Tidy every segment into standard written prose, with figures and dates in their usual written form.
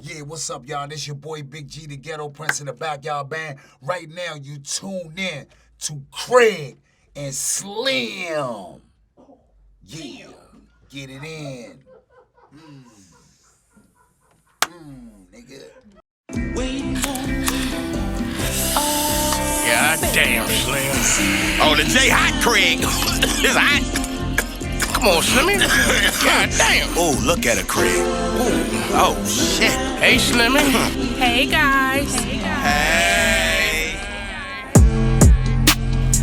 Yeah, what's up, y'all? This your boy Big G, the Ghetto Prince in the Backyard Band. Right now, you tune in to Craig and Slim. Yeah, get it in. Nigga. God damn, Slim. Oh, the J Hot Craig. It's hot. Come on, Slimmy. God damn. Oh, look at her, Craig. Ooh. Oh, shit. Hey, Slimmy. Hey guys. Hey.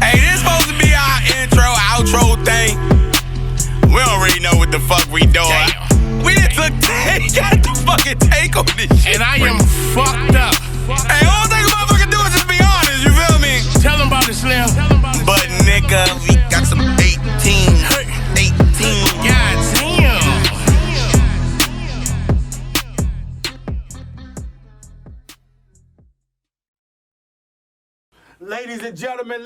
Hey, this supposed to be our intro, outro thing. We don't really know what the fuck we doing. Damn. We just got the fucking take on this shit. And I am fucked up. Hey, all thing a motherfucker do is just be honest, you feel me? Tell him about it, Slim. But nigga, we got some 18. God damn. Ladies and gentlemen,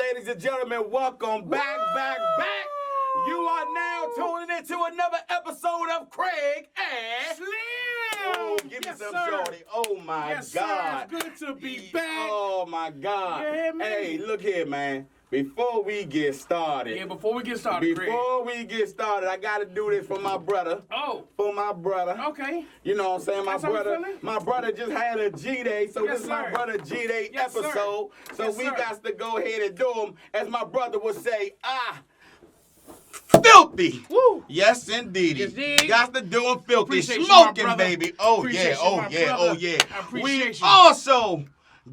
welcome back. You are now tuning into another episode of Craig and Slim. Oh, give me some shorty. Oh my Yes, God. Sir, it's good to be back. Oh my God. Yeah, man. Hey, look here, man. Before we get started. Yeah, before we get started, Craig. I gotta do this for my brother. Oh. For my brother. Okay. You know what I'm saying? That's how we feeling? My brother just had a G-Day, so Yes, this is my sir. brother G-Day Yes, sir. episode. So Yes, we sir. got to go ahead and do them, as my brother would say, filthy. Woo. Yes, indeed. Yes, indeed. Got to do them filthy. Appreciate you, my Smoking, brother. baby. Oh, Appreciate yeah, you, oh, my yeah, brother. oh, yeah. I appreciate We you. also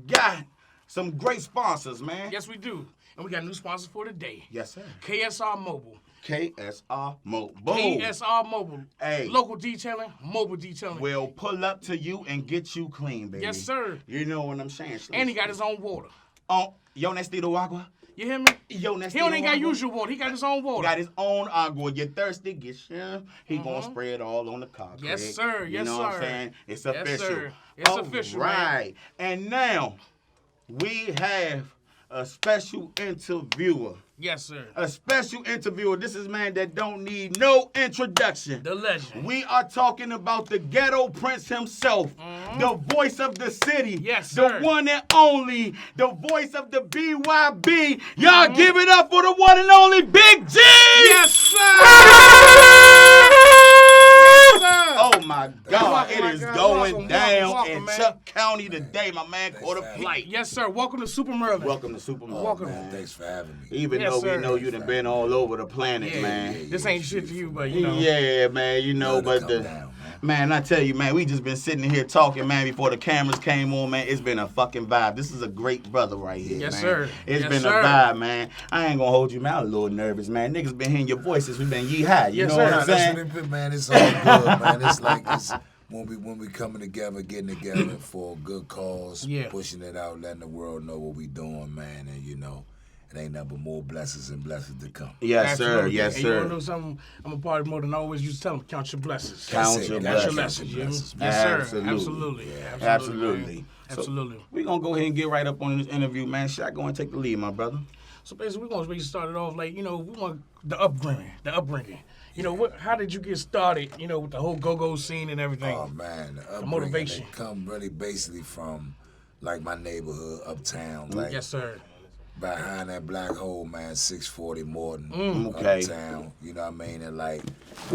got some great sponsors, man. Yes, we do. And we got new sponsors for today. Yes, sir. KSR Mobile. KSR Mobile. KSR Mobile. Hey. Local detailing, mobile detailing. Will pull up to you and get you clean, baby. Yes, sir. You know what I'm saying? And he got his own water. Oh, yo necesito agua. You hear me? Yo necesito He don't even got agua. usual water. He got his own water. Got his own agua. You're thirsty, get shit. He gonna spray it all on the car. Yes, Craig. sir. You Yes, know what I'm sir. saying? It's Yes, official. sir. It's official, man. Right. And now we have a special interviewer. Yes, sir. A special interviewer. This is man that don't need no introduction. The legend. We are talking about the Ghetto Prince himself, the voice of the city, Yes, the sir. one and only, the voice of the BYB. Y'all give it up for the one and only Big G. Yes, sir. Oh my God, Welcome, it my is God. going Welcome, down welcome, in man. Chuck County today. My man caught a flight. Yes, sir. Welcome to Super Merlin. Welcome to Superman. Welcome. Man, thanks for having me. Even Yes, though sir. we know you done been all over the planet, Yeah, man. This ain't shit to you, but you know. Yeah, man, you know, Love to but come the down, man, I tell you, man, we just been sitting here talking, man, before the cameras came on, man. It's been a fucking vibe. This is a great brother right here, Yes, man. sir. It's Yes, been sir. a vibe, man. I ain't gonna hold you, man. I'm a little nervous, man. Niggas been hearing your voices. We been yee-high. You Yes, know sir. what Nah, I'm that's saying? what it been, man. It's all good, man. It's like when we coming together, getting together for a good cause, Yeah. pushing it out, letting the world know what we doing, man. And you know, it ain't nothing but more blessings and blessings to come. Yes, sir. Absolutely. Yes, And you wanna sir. know something? I'm a party more than I always used to tell them. Count your blessings. Count That's your it. Count your blessings. blessings. You know? Blessings. Yes, sir. Absolutely. Absolutely. Absolutely. Absolutely. man. So, Absolutely. we gonna go ahead and get right up on this interview, man. Should I go and take the lead, my brother? So basically, we're going to really start it off like, you know, we want the upbringing. You know, how did you get started, you know, with the whole go-go scene and everything? Oh man, the upbringing, motivation. it come really basically from like my neighborhood, uptown, like Yes, sir. behind that black hole, man, 640 Morton, Okay. uptown. You know what I mean? And like,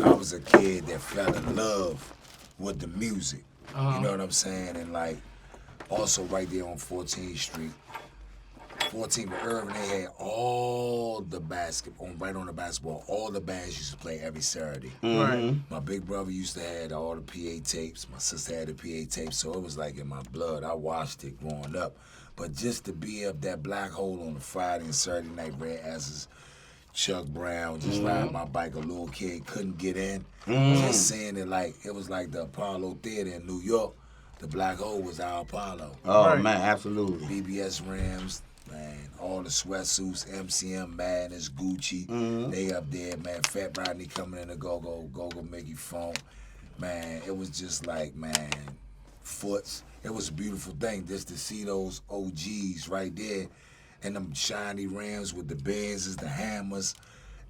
I was a kid that fell in love with the music. You know what I'm saying? And like, also right there on 14th Street, 14th and Irving, they had all the right on the basketball, all the bands used to play every Saturday. Right. My big brother used to have all the PA tapes. My sister had the PA tapes, so it was like in my blood. I watched it growing up. But just to be up that black hole on a Friday and Saturday night, red asses, Chuck Brown, just riding my bike, a little kid, couldn't get in. Just saying it like, it was like the Apollo Theater in New York. The black hole was our Apollo. Oh, Right. man, absolutely. BBS Rams, man, all the sweatsuits, MCM Madness, Gucci, they up there, man. Fat Rodney coming in the go-go Mickey Funk. Man, it was just like, man, Foots. It was a beautiful thing just to see those OGs right there and them shiny Rams with the Benzes, the Hammers.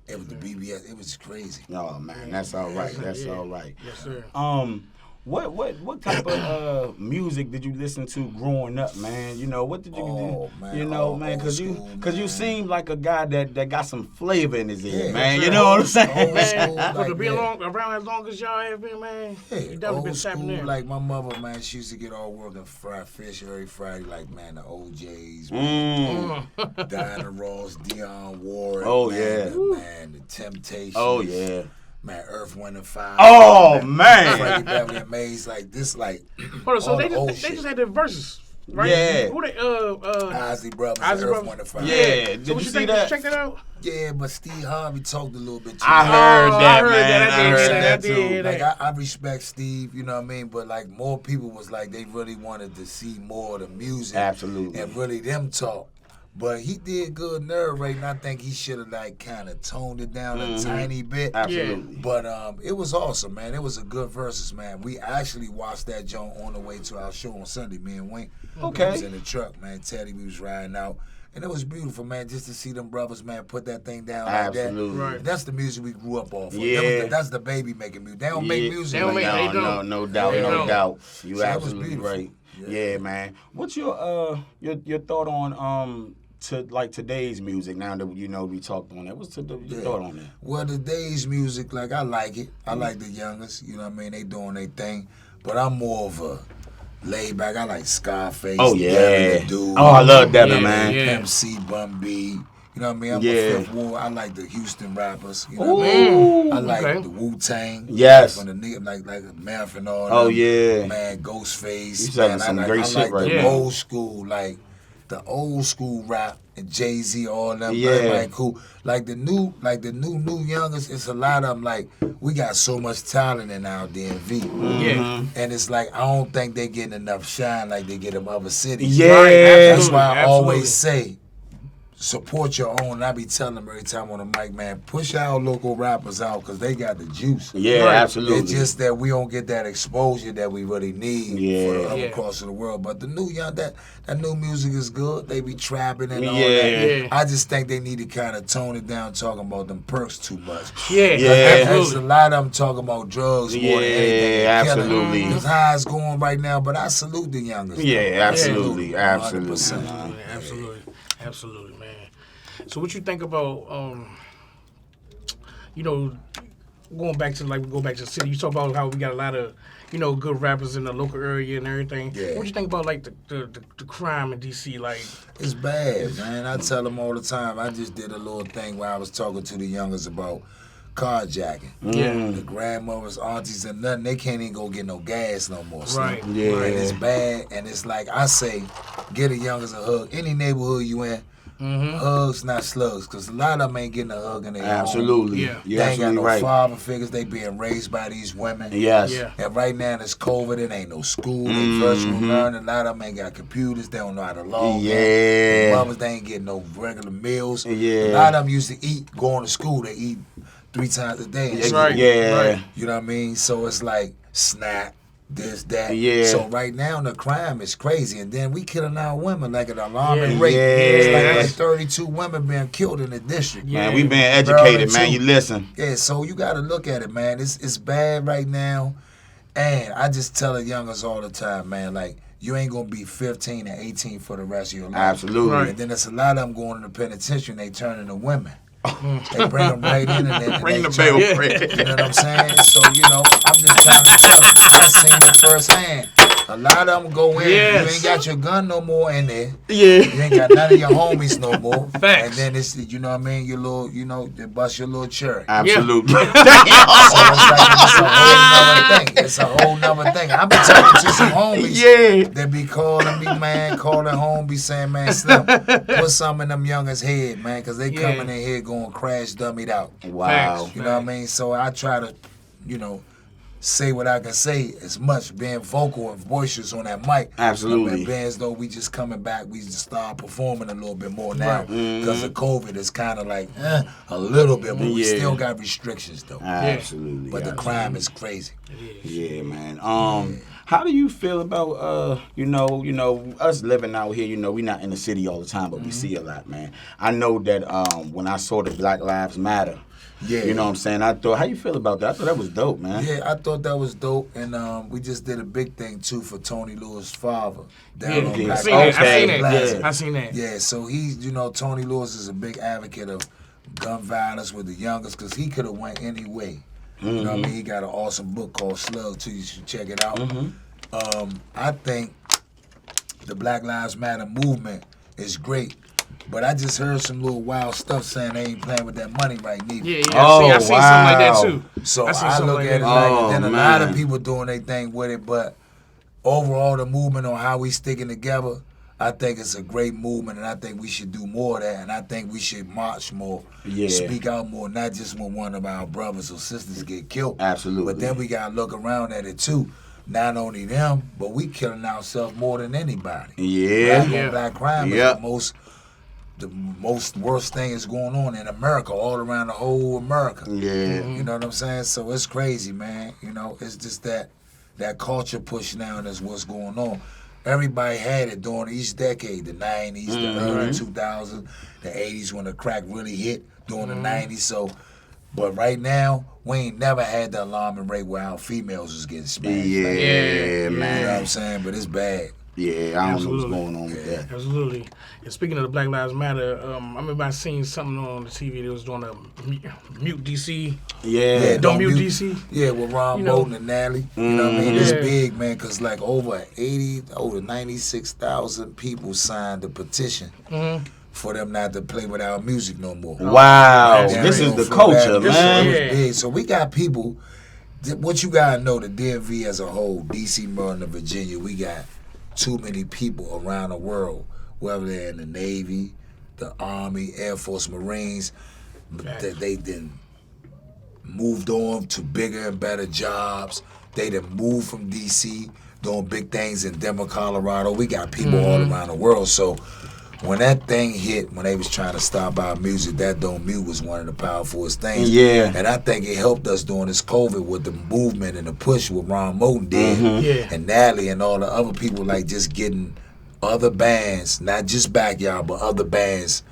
It was the BBS. It was crazy. Oh, man, that's all right. That's all right. Yes, sir. What type of music did you listen to growing up, man? You know, what did you do? Man, You know, man, old school, you man. seem like a guy that got some flavor in his ear, Yeah, man. sure. You know what I'm saying? Old Man, school, for to like be that. around as long as y'all have been, man, you Yeah, definitely old been tapping school, in. like my mother, man, she used to get all work and fry fish every Friday, like, man, the OJs, Diana Ross, Dionne Warwick, Oh, man, yeah. man, the Temptations. Oh yeah. Man, Earth, Wind, and Fire. Oh man. Freddie Beverly and Maze, like this, like Hold on, so all they the old just, they shit. just had the verses, right? Yeah. Who they, Ozzy Brothers, Ozzy Earth, Brothers. Wind, and Fire. Yeah. So Did what you you see think? that? Check that out. Yeah, but Steve Harvey talked a little bit too I much. heard Oh, that, I heard man. that. I I did heard hear that that. I did hear too. Like that. I respect Steve, you know what I mean, but like more people was like they really wanted to see more of the music, Absolutely. and really them talk. But he did good narrating. I think he should have like kind of toned it down a tiny bit. Absolutely. But it was awesome, man. It was a good versus, man. We actually watched that joint on the way to our show on Sunday. Me and Wayne. Okay. We was in the truck, man. Teddy, we was riding out. And it was beautiful, man, just to see them brothers, man, put that thing down like Absolutely. that. Right. That's the music we grew up off of. Yeah. That's the baby making music. They don't make music. They don't like make- that. they No, don't. no doubt, They no don't. doubt. You So that was absolutely beautiful. right. Yeah. Yeah, man. What's your thought on to like today's music? Now that you know we talked on that, what's your thought on that? Well, today's music, like, I like it. I like the youngest, you know what I mean? They doing their thing. But I'm more of a laid back. I like Scarface. Oh Devin yeah. the Dude, Oh, I love Devin, Yeah, man. yeah. Pimp C, Bun B. You know what I mean? I'm Yeah. a Fifth Ward. I like the Houston rappers. You know what I mean? I like okay. the Wu-Tang. Yes. From the nigga, like Math and all Oh, them. yeah. Man, Ghostface. You selling Man, some I like, great I shit like right the now. old school, like the old school rap and Jay-Z, all them. Yeah. Like who, like the new youngest. It's a lot of them. Like we got so much talent in our DMV. Yeah. And it's like I don't think they getting enough shine like they get in other cities. Yeah. That's Absolutely, why I absolutely. always say, support your own. And I be telling them every time on the mic, man, push our local rappers out because they got the juice. Yeah, Right. absolutely. It's just that we don't get that exposure that we really need for the Yeah. other Yeah. parts of the world. But the new young that new music is good. They be trapping and all Yeah. that. Yeah. I just think they need to kind of tone it down, talking about them perks too much. Yeah. Yeah. There's a Absolutely. lot of them talking about drugs more than anything. Yeah, and killing. absolutely. That's how it's going right now. But I salute the youngest. Yeah, though. absolutely, absolutely. 100%. Absolutely, absolutely, man. So what you think about, you know, going back to the city? You talk about how we got a lot of, you know, good rappers in the local area and everything. Yeah. What you think about like the crime in DC? Like, It's bad, man. I tell them all the time. I just did a little thing where I was talking to the youngest about carjacking. yeah, The grandmothers, aunties, and nothing, they can't even go get no gas no more. son. right, Yeah. right. And it's bad, and it's like I say, get a youngest a hug. Any neighborhood you in, hugs, not slugs, because a lot of them ain't getting a hug in their home. Absolutely. Yeah. You're They ain't got absolutely no right. father figures. They being raised by these women. Yes. Yeah. And right now it's COVID. It ain't no school. They virtual learning. A lot of them ain't got computers. They don't know how to log in. Yeah. Their mothers, they ain't getting no regular meals. Yeah. A lot of them used to eat, going to school. They eat 3 times a day. and shit. Right. Yeah. Right. You know what I mean? So it's like snap, this, that. Yeah. So right now the crime is crazy, and then we killing our women like an alarming Yeah. rate. It's Yeah. like 32 women being killed in the district. Yeah. Man, we been educated, Maryland, man. too. You listen. Yeah, so you got to look at it, man. It's bad right now, and I just tell the youngers all the time, man. Like you ain't gonna be 15 and 18 for the rest of your life. Absolutely. Right. And then there's a lot of them going to the penitentiary and they turn into women. They bring them right in and then Ring they the turn- bell, Fred. You know what I'm saying? So, you know, I'm just trying to tell them. I seen it firsthand. A lot of them go in. Yes. You ain't got your gun no more in there. Yeah. You ain't got none of your homies no more. Facts. And then it's, you know what I mean? Your little, you know, they bust your little cherry. Absolutely. So it's a whole nother thing. It's a whole nother thing. I be talking to some homies. Yeah. They be calling me, man, calling home, be saying, man, Slim, put something in them youngers' head, man, because they Yeah. coming in here going crash dummied out. Wow. Facts. You know what I mean? So I try to, you know, say what I can say as much, being vocal and boisterous on that mic. Absolutely. And bands, though, we just coming back. We just start performing a little bit more now because of COVID. It's kind of like a little bit, but we Yeah. still got restrictions, though. Absolutely. But the crime is crazy. Yeah, man. How do you feel about you know, us living out here? You know, we not in the city all the time, but we see a lot, man. I know that when I saw the Black Lives Matter Yeah. You know what I'm saying? I thought, how you feel about that? I thought that was dope, man. Yeah, I thought that was dope, and we just did a big thing too for Tony Lewis' father. Down on I Black seen that. Plaza. I seen that. Yeah, so he's, Tony Lewis is a big advocate of gun violence with the youngest, because he could have went any way. You know what I mean? He got an awesome book called Slug too. You should check it out. I think the Black Lives Matter movement is great. But I just heard some little wild stuff saying they ain't playing with that money right neither. Yeah. I seen something like that too. So I look at it like, and then a lot of people doing their thing with it, but overall the movement on how we sticking together, I think it's a great movement, and I think we should do more of that, and I think we should march more, speak out more, not just when one of our brothers or sisters get killed. Absolutely. But then we gotta look around at it too. Not only them, but we killing ourselves more than anybody. Yeah. Black crime is the most worst thing is going on in America, all around the whole America. Yeah. You know what I'm saying? So it's crazy, man. It's just that culture push now is what's going on. Everybody had it during each decade, the 90s, the early 2000s, the 80s when the crack really hit during the 90s. So, but right now, we ain't never had the alarming rate where our females was getting smashed. Yeah, man. You know what I'm saying? But it's bad. Yeah, I don't know what's going on with that. Absolutely. And speaking of the Black Lives Matter, I remember I seen something on the TV that was doing a mute DC. Yeah. Don't mute DC. Yeah, with Ron Bolton and Nally. You know what I mean? It's big, man, because like over 96,000 people signed the petition for them not to play with our music no more. Wow. This is the culture, man. It was big. So we got people, what you got to know, the DMV as a whole, DC, Maryland, and Virginia, we got too many people around the world, whether they're in the Navy, the Army, Air Force, Marines, that they then moved on to bigger and better jobs. They done moved from DC, doing big things in Denver, Colorado. We got people all around the world. So when that thing hit, when they was trying to stop our music, that Don't Mute was one of the powerfulest things. Yeah. And I think it helped us during this COVID with the movement and the push what Ron Moulton did. And Natalie and all the other people, like just getting other bands, not just Backyard, but other bands,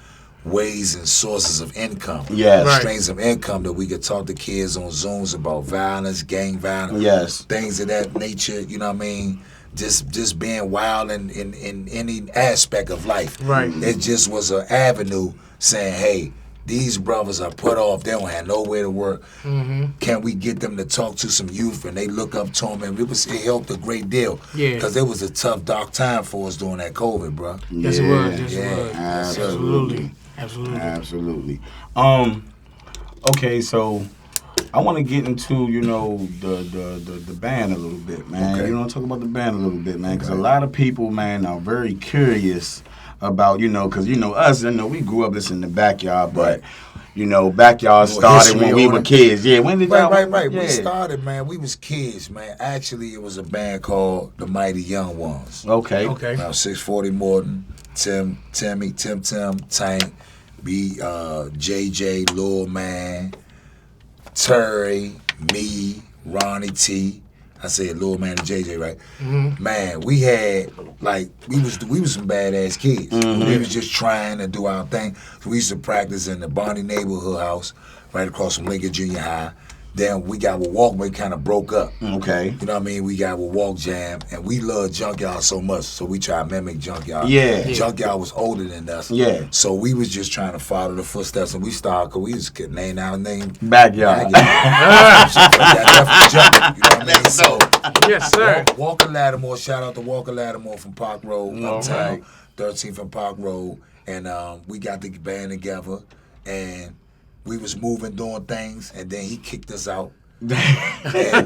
ways and sources of income. Streams of income that we could talk to kids on Zooms about violence, gang violence, things of that nature, you know what I mean? Just being wild in any aspect of life. Right. It just was an avenue saying, hey, these brothers are put off. They don't have nowhere to work. Can we get them to talk to some youth? And they look up to them, and it helped a great deal. Because it was a tough, dark time for us during that COVID, bro. Yes, it was. Yes, it was. Absolutely. Okay, so I want to get into, the band a little bit, man. Okay. You want to talk about the band a little bit, man, because a lot of people, man, are very curious about, because, us, we grew up listening to Backyard, but, Backyard started when we were kids. Yeah, when did y'all? Right. Yeah. We started, man. We was kids, man. Actually, it was a band called the Mighty Young Ones. Okay. Now, 640 Morton, Tim, Tank, JJ, Lil Man, Terry, me, Ronnie T. I said Lil Man and JJ, right? Man, we had we was some badass kids. We was just trying to do our thing. So we used to practice in the Barney neighborhood house, right across from Lincoln Junior High. Then we got with Walk, we kind of broke up. Okay. You know what I mean? We got with Walk Jam, and we loved Junkyard so much, so we tried to mimic Junkyard. Yeah. Junkyard was older than us. Yeah. So we was just trying to follow the footsteps, and we started, because we just could name our name. Backyard. Definitely jumping, you know what I mean? So, yes, sir. Walker Lattimore, shout out to Walker Lattimore from Park Road, Uptown, right. 13th from Park Road, and we got the band together, and we was moving, doing things, and then he kicked us out. And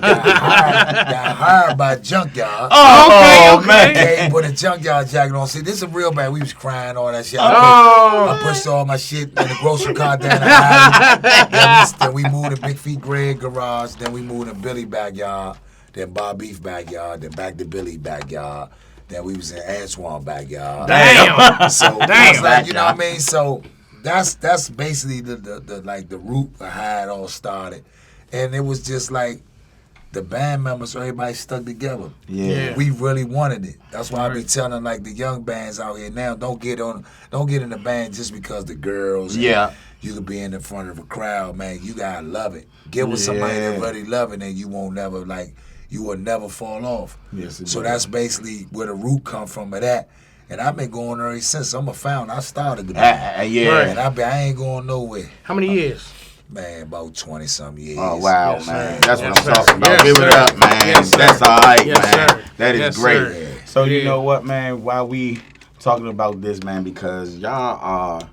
got hired by Junkyard. Oh, man. Yeah, he put a Junkyard jacket on. See, this is a real band. We was crying, all that shit. I pushed all my shit in the grocery cart down the alley. Then we moved to Big Feet Greg garage. Then we moved to Billy backyard. Then Bob Beef backyard. Then back to Billy backyard. Then we was in Anwan backyard. Damn. So I was like, you know what I mean? So that's basically the root of how it all started. And it was just like, the band members, everybody stuck together. Yeah. We really wanted it. That's why I be telling like the young bands out here now, don't get in the band just because the girls. Yeah. You could be in the front of a crowd, man. You gotta love it. Get with somebody that really love it, and you won't never you will never fall off. Yes, so that's basically where the root come from of that. And I've been going ever since. I'm a founder. I started the band. Yeah. And I ain't going nowhere. How many years? Man, about 20-something years. Oh, wow, Yes, man. sir. That's Yes, what I'm sir. talking about. Yes, Give it sir. up, man. Yes, sir. That's all right, Yes, man. sir. That is Yes, great. sir. So, Yeah. you know what, man? While we talking about this, man, because y'all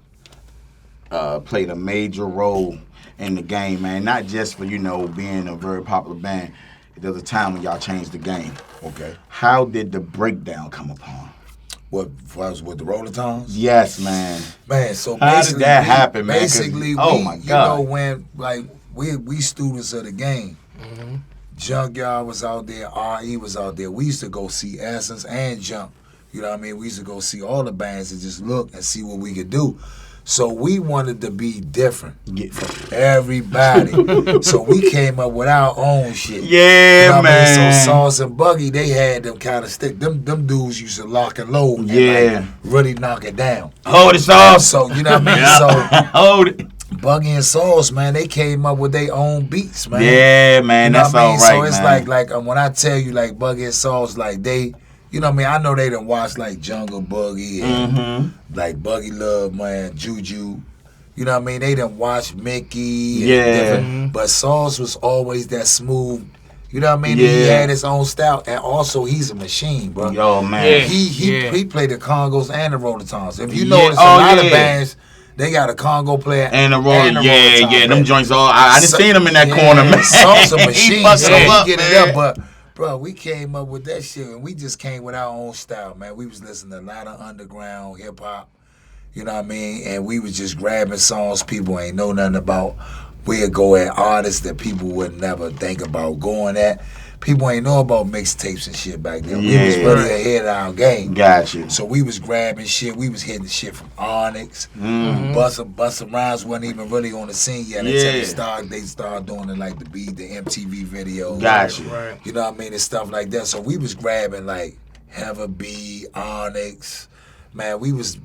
played a major role in the game, man. Not just for, being a very popular band. There was a time when y'all changed the game. Okay. How did the breakdown come upon? What was with the Rolling Tones? Yes, man. Man, so How did basically, that happen, man? 'Cause- Basically, oh my God. when we students of the game. Junkyard was out there, RE was out there. We used to go see Essence and Jump. You know what I mean? We used to go see all the bands and just look and see what we could do. So we wanted to be different from everybody. So we came up with our own shit. Yeah, You know what I man. mean? So Sauce and Buggy, they had them kind of stick. Them dudes used to lock and load and Yeah. really knock it down. Hold it, Sauce. So, you know what I mean? Yeah. So Hold it. Buggy and Sauce, man, they came up with their own beats, man. Yeah, man. You know That's what I mean? all right, So it's man. like when I tell you like Buggy and Sauce, like they, you know what I mean? I know they done watched like Jungle Boogie and like Buggy Love, man, Juju. You know what I mean? They done watched Mickey. And different, but Sauce was always that smooth. You know what I mean? Yeah. He had his own style, and also he's a machine, bro. Yo, man. Yeah. He played the congos and the rollatones. If you Yeah. notice, Oh, a lot yeah. of bands. They got a Congo player And the roll, and a yeah, rollatown them player. joints all. I done seen them in that corner, man. Sauce a He machine, fucked so them he up, get man. it up. But bro, we came up with that shit, and we just came with our own style, man. We was listening to a lot of underground hip hop, you know what I mean? And we was just grabbing songs people ain't know nothing about. We'd go at artists that people would never think about going at. People ain't know about mixtapes and shit back then. We was Yeah. really ahead of our game. Got you. So we was grabbing shit. We was hitting shit from Onyx. Busta Rhymes wasn't even really on the scene yet until Yeah. they started doing it like the MTV videos. Got you. Right. You know what I mean? And stuff like that. So we was grabbing like Heather B, Onyx. Man, we was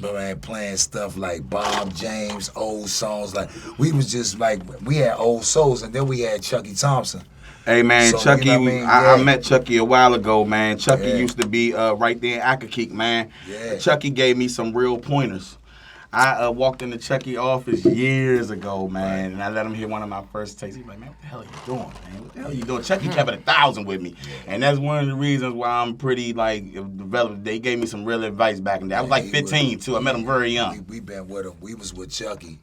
playing stuff like Bob James, old songs. Like we was just like we had old souls, and then we had Chucky Thompson. Hey, man, So, Chucky, you know what I mean? I Yeah. met Chucky a while ago, man. Chucky Yeah. used to be right there in Accokeek, man. Yeah. Chucky gave me some real pointers. I walked into Chucky office years ago, man, and I let him hear one of my first takes. He's like, man, what the hell are you doing, man? What the hell are you doing? Chucky kept it 1,000 with me. And that's one of the reasons why I'm pretty, developed. They gave me some real advice back in the day. I was like 15, too. I met him very young. We been with him. We was with Chucky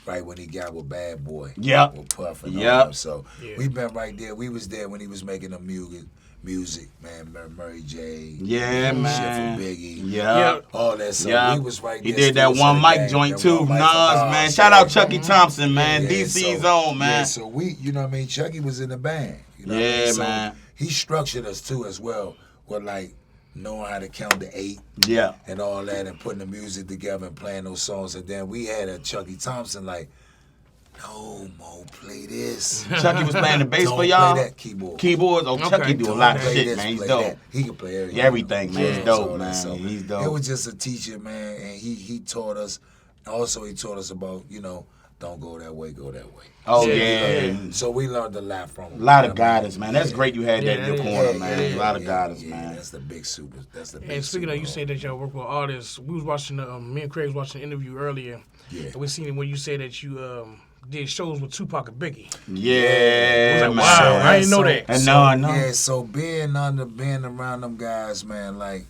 right when he got with Bad Boy. Yep. With Puff and all Yep. them. So we been right there. We was there when he was making the music, man. Murray J. Yeah, man. Shit for Biggie. Yeah. All that. So Yeah. we was right He there. did that still one to the mic game. joint That too. one mic for Nas, man. Nas. Shout out Chucky Thompson, man. Yeah, DC's so- own, man. Yeah, so we, you know what I mean? Chucky was in the band. You know what I Yeah, mean? So man. he structured us too as well with like knowing how to count to 8 Yeah. and all that and putting the music together and playing those songs. And then we had a Chucky Thompson like, no, Mo, play this. Chucky was playing the bass Don't for y'all. play that keyboard. Keyboards. Oh, Okay. Chucky do a Don't lot of play shit, this, man. He's play dope. that. He can play everything. Yeah, everything, man. He's Yeah, dope, so man. so He's dope. It was just a teacher, man, and he taught us. Also, he taught us about, don't go that way, go that way. Oh, Yeah. yeah. So we learned a lot from him. A lot You of know what I mean? guidance, man. That's great you had that in your Yeah, corner, yeah, man. yeah, A lot of Yeah, guidance, yeah, man. That's the big super. That's the big. And speaking of, you super. said that y'all work with artists. We was watching me and Craig was watching an interview earlier. Yeah. And we seen when you said that you did shows with Tupac and Biggie. Yeah, I was like, man. wow, I didn't know that. And no. Yeah, so being around them guys, man, like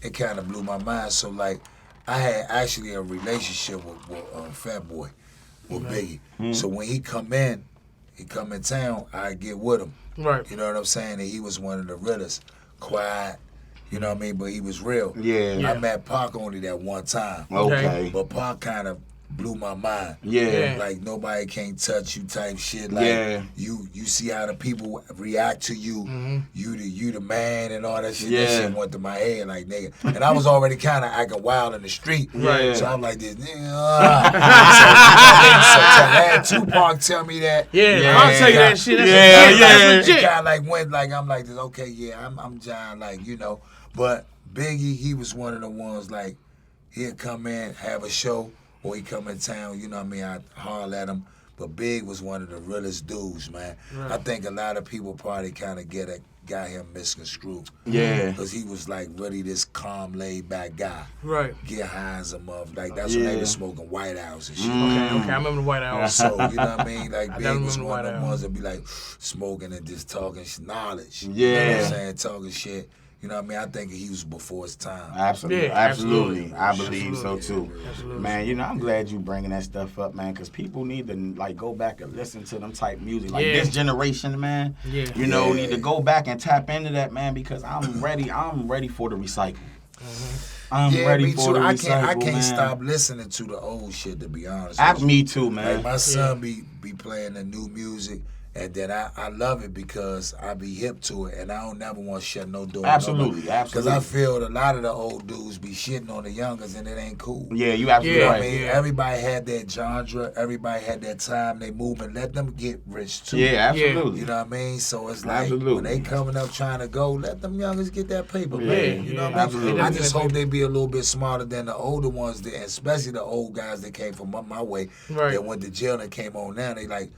it kind of blew my mind. So like, I had actually a relationship with Fat Boy, with Biggie. So when he come in town, I get with him. Right. You know what I'm saying? And he was one of the realest, quiet. You know what I mean? But he was real. Yeah. I met Pac only that one time. Okay. But Pac kind of blew my mind. Yeah. Like nobody can't touch you type shit. Like you see how the people react to you. You the man and all that shit. That shit went to my head like nigga. And I was already kind of acting wild in the street. Right. So I'm like this. So to have Tupac tell me that. I'll tell you that shit. That's legit. Kind of like went like I'm like this. Okay, I'm John. Like but Biggie, he was one of the ones like he'd come in, have a show. Or he come in town, you know what I mean, I holler at him. But Big was one of the realest dudes, man. Right. I think a lot of people probably kind of got him misconstrued. Yeah. Because he was like really this calm, laid back guy. Right. Get high as a mother. Like that's when they was smoking White House and shit. Okay, I remember the White House. So, you know what I mean? Like Big was the one of White them ones that be like smoking and just talking knowledge. Yeah. You know what I'm saying? Talking shit. You know what I mean? I think he was before his time. Absolutely. Yeah, absolutely. I believe so too. Absolutely. Man, I'm glad you bringing that stuff up, man, because people need to like go back and listen to them type music. Like this generation, man. Yeah. Need to go back and tap into that, man, because I'm ready for the recycle. I'm ready me for too. the I recycle, can't stop listening to the old shit, to be honest. Me too, man. Like my son be playing the new music. And then I love it because I be hip to it, and I don't never want to shut no door. Absolutely. Because I feel a lot of the old dudes be shitting on the youngers, and it ain't cool. Yeah, you absolutely right. I mean, everybody had their genre, everybody had their time, they moving. Let them get rich too. Yeah, absolutely. You know what I mean? So it's like when they coming up trying to go, let them youngers get that paper, man. You know what I mean? Absolutely. I just hope they be a little bit smarter than the older ones, and especially the old guys that came from my way. Right. That went to jail and came on now. They like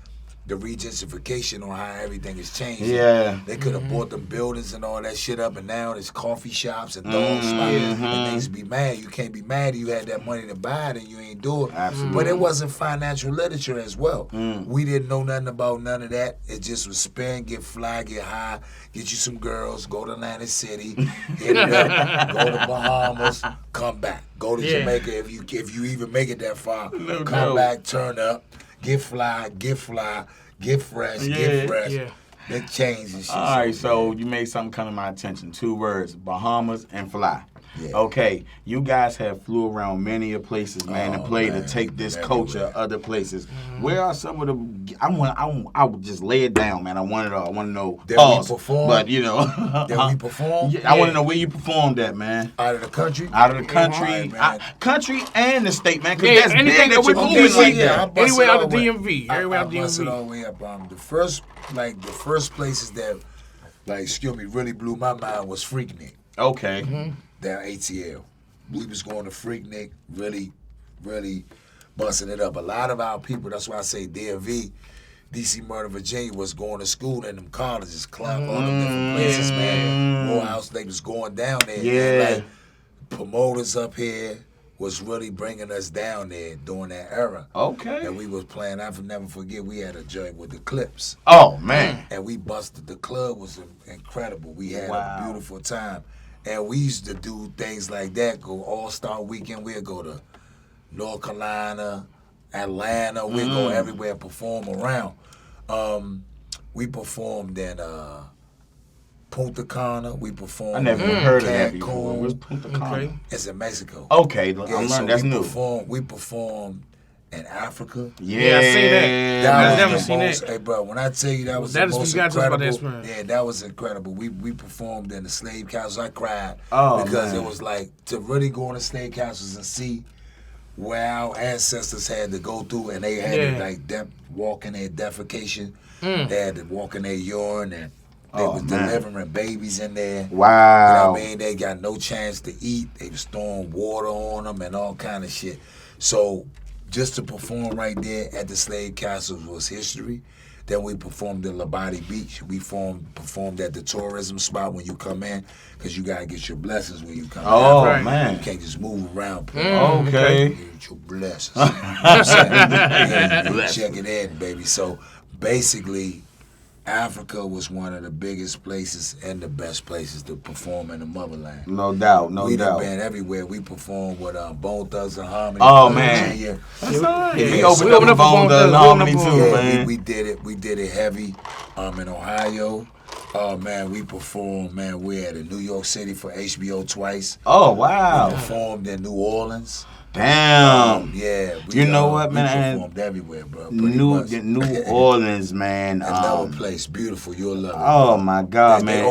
the regentrification on how everything is changing. Yeah. They could have bought them buildings and all that shit up, and now there's coffee shops and dog spots. And niggas be mad. You can't be mad you had that money to buy it and you ain't do it. Absolutely. But it wasn't financial literature as well. We didn't know nothing about none of that. It just was spend, get fly, get high, get you some girls, go to Atlantic City, hit it up, go to Bahamas, come back. Go to Jamaica if you even make it that far. Come back, turn up. Get fly, get fresh, get fresh. Yeah. Big change and shit. All right, so you made something come to my attention. 2 words, Bahamas and fly. Yeah. Okay, you guys have flew around many of places, man, and played to take this culture other places. Where are some of the? I would just lay it down, man. I want to know. That we perform, but that we perform. I want to know where you performed at, man. Out of the country. Out of the country, country and the state, man. Because that's big anything that we're moving like that. Anywhere out the DMV. Everywhere out the I bust it DMV. all the way up. The first places that, really blew my mind was Freaknik. Okay. Down ATL. We was going to Freaknik, really busting it up. A lot of our people, that's why I say DMV, DC, Maryland, Virginia, was going to school in them colleges, club, all them different places, man. Morehouse, they was going down there. Yeah. Like, promoters up here was really bringing us down there during that era. Okay. And we was playing, I never forget, we had a joint with the Clips. Oh, man. And we busted, the club was incredible. We had a beautiful time. And we used to do things like that, go All-Star Weekend, we'd go to North Carolina, Atlanta, we'd go everywhere and perform around. We performed in Punta Cana, we performed I never even heard of that Cancun. before. Where's Punta Cana? Okay. It's in Mexico. Okay, I'm learning, that's new. We performed in Africa. Yeah, I seen that. I've never seen that. Hey, bro, when I tell you that was the most incredible. Yeah, that was incredible. We performed in the slave castles. I cried because it was like to really go in the slave castles and see where our ancestors had to go through, and they had to walk in their defecation. They had to walk in their urine, and they was delivering babies in there. Wow. You know what I mean? They got no chance to eat. They was throwing water on them and all kind of shit. So just to perform right there at the slave castles was history. Then we performed in Labadi Beach. We performed at the tourism spot when you come in, because you got to get your blessings when you come in. Oh, man. You can't just move around. Okay. Get your blessings. You know what I'm saying? Check it in, baby. So basically, Africa was one of the biggest places and the best places to perform in the motherland. No doubt, no we doubt. We done been everywhere. We performed with Bone Thugs and Harmony. Oh, man. Virginia. We opened up Bone Thugs and Harmony, too, man. We did it heavy in Ohio. Oh, man, we performed, we had in New York City for HBO twice. Oh, wow. We performed in New Orleans. Damn. Yeah. You know what, man? We performed everywhere, bro. New Orleans, man. Another place, beautiful. You'll love it. Oh my God, man!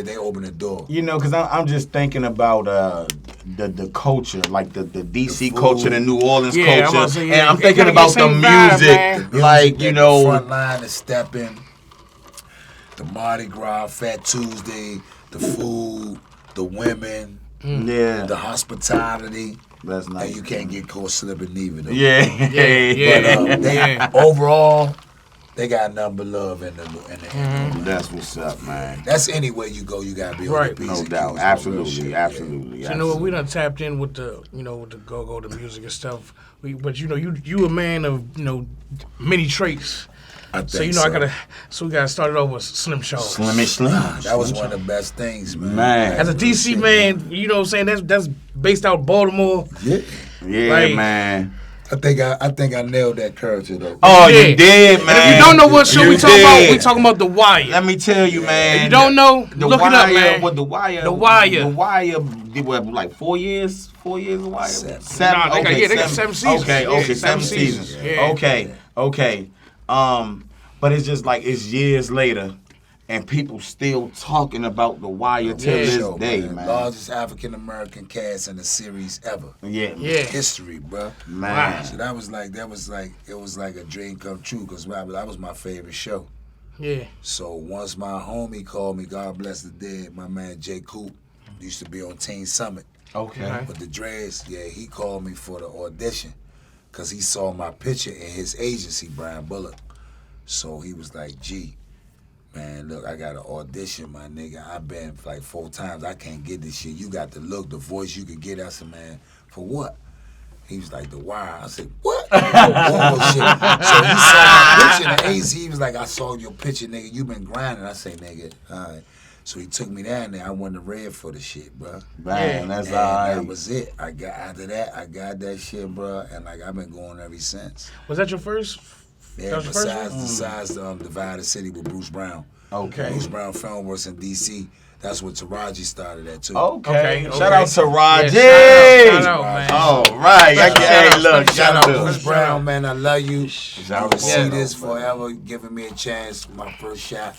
They open the door. You know, because I'm just thinking about the culture, like the DC culture, the New Orleans culture, and I'm thinking about the music, like you know, front line to step in, the Mardi Gras, Fat Tuesday, the food, the women, the hospitality. That's nice. And you can't get caught slipping neither. Though. Yeah. Overall, they got nothing but love in the That's what's up, man. That's anywhere you go, you gotta be on the P's No and doubt, Q's, absolutely. So, you know what? We done tapped in with the go-go, the music and stuff. But you know, you a man of many traits. So we gotta start it off with Slim shows. That was one of the best things, man. As a DC man, you know what I'm saying? That's based out Baltimore. Yeah, man. I think I nailed that character though. Oh, you did, man. If you don't know what show we talking about, we talking about The Wire. Let me tell you, man. If you don't know, look it up, man. What The Wire? The Wire. The Wire did what, like 4 years? 4 years of Wire? Seven. They got 7 seasons. Okay, 7 7 seasons. seasons. Yeah. Okay. But it's just like it's years later, and people still talking about The Wire till this day, man. Largest African American cast in a series ever. Yeah. History, bro. Man. So it was like a dream come true because that was my favorite show. Yeah. So once my homie called me, God bless the dead, my man Jay Coop used to be on Teen Summit. Okay. With the Dreads, he called me for the audition because he saw my picture in his agency, Brian Bullock. So he was like, G, man, look, I got an audition, my nigga. I've been like 4 times. I can't get this shit. You got the look, the voice you can get. I said, man, for what? He was like, The Wire. I said, what? So he saw my picture in the agency. He was like, I saw your picture, nigga. You been grinding. I say, nigga, all right. So he took me down there. I won the red for the shit, bro. Man, that's all right. That was it. After that, I got that shit, bro. And like I've been going ever since. Was that your first? Yeah, besides Divide the City with Bruce Brown. Okay. Bruce Brown Filmworks in D.C. That's what Taraji started at, too. Okay. Shout out Taraji. Shout out, man. All right. Shout out Bruce Brown, man. I love you. I will see this forever, giving me a chance, my first shot.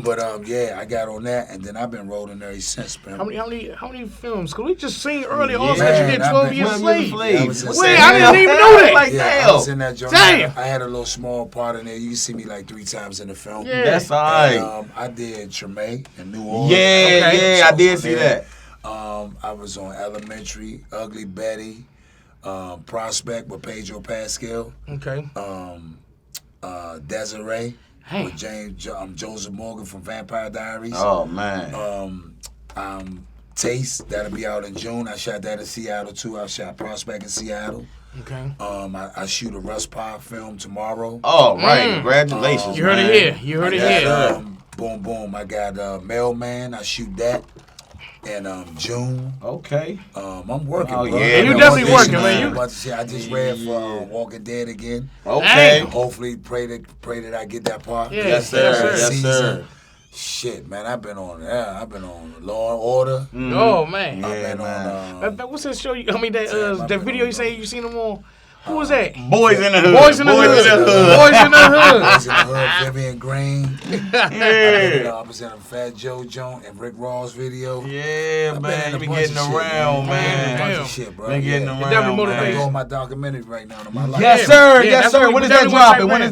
But I got on that, and then I've been rolling ever since, man. How many films? Cause we just seen earlier also that you did 12 Years a Slave. Wait, I didn't even know that. Like, I was in that joint. Damn. I had a little small part in there. You can see me like 3 times in the film. Yeah. That's all right. And, I did Treme in New Orleans. I did see that. I was on Elementary, Ugly Betty, Prospect with Pedro Pascal. Okay. Desiree. With Joseph Morgan from Vampire Diaries. Oh, man. Taste, that'll be out in June. I shot that in Seattle, too. I shot Prospect in Seattle. Okay. I shoot a Russ Pop film tomorrow. Oh, right. Congratulations, You heard it here. Boom, boom. I got Mailman. I shoot that in June. Okay. I'm working, bro. Yeah, you definitely working, man. I just read for Walking Dead again. Okay. Hopefully, pray that I get that part. Yeah. Yes, sir. Shit, man, I've been on Law and Order. Oh, man. I've been on. What's that show? That video you say you seen them on? Who was that? Boys in the Hood. Boys in the Hood. Vivian Green. Yeah. I was in a Fat Joe Jones and Rick Ross video. Yeah, man. You been getting around, man. Bunch of shit, bro. Been getting around, I'm doing my documentary right now. My life. Yes, sir. When is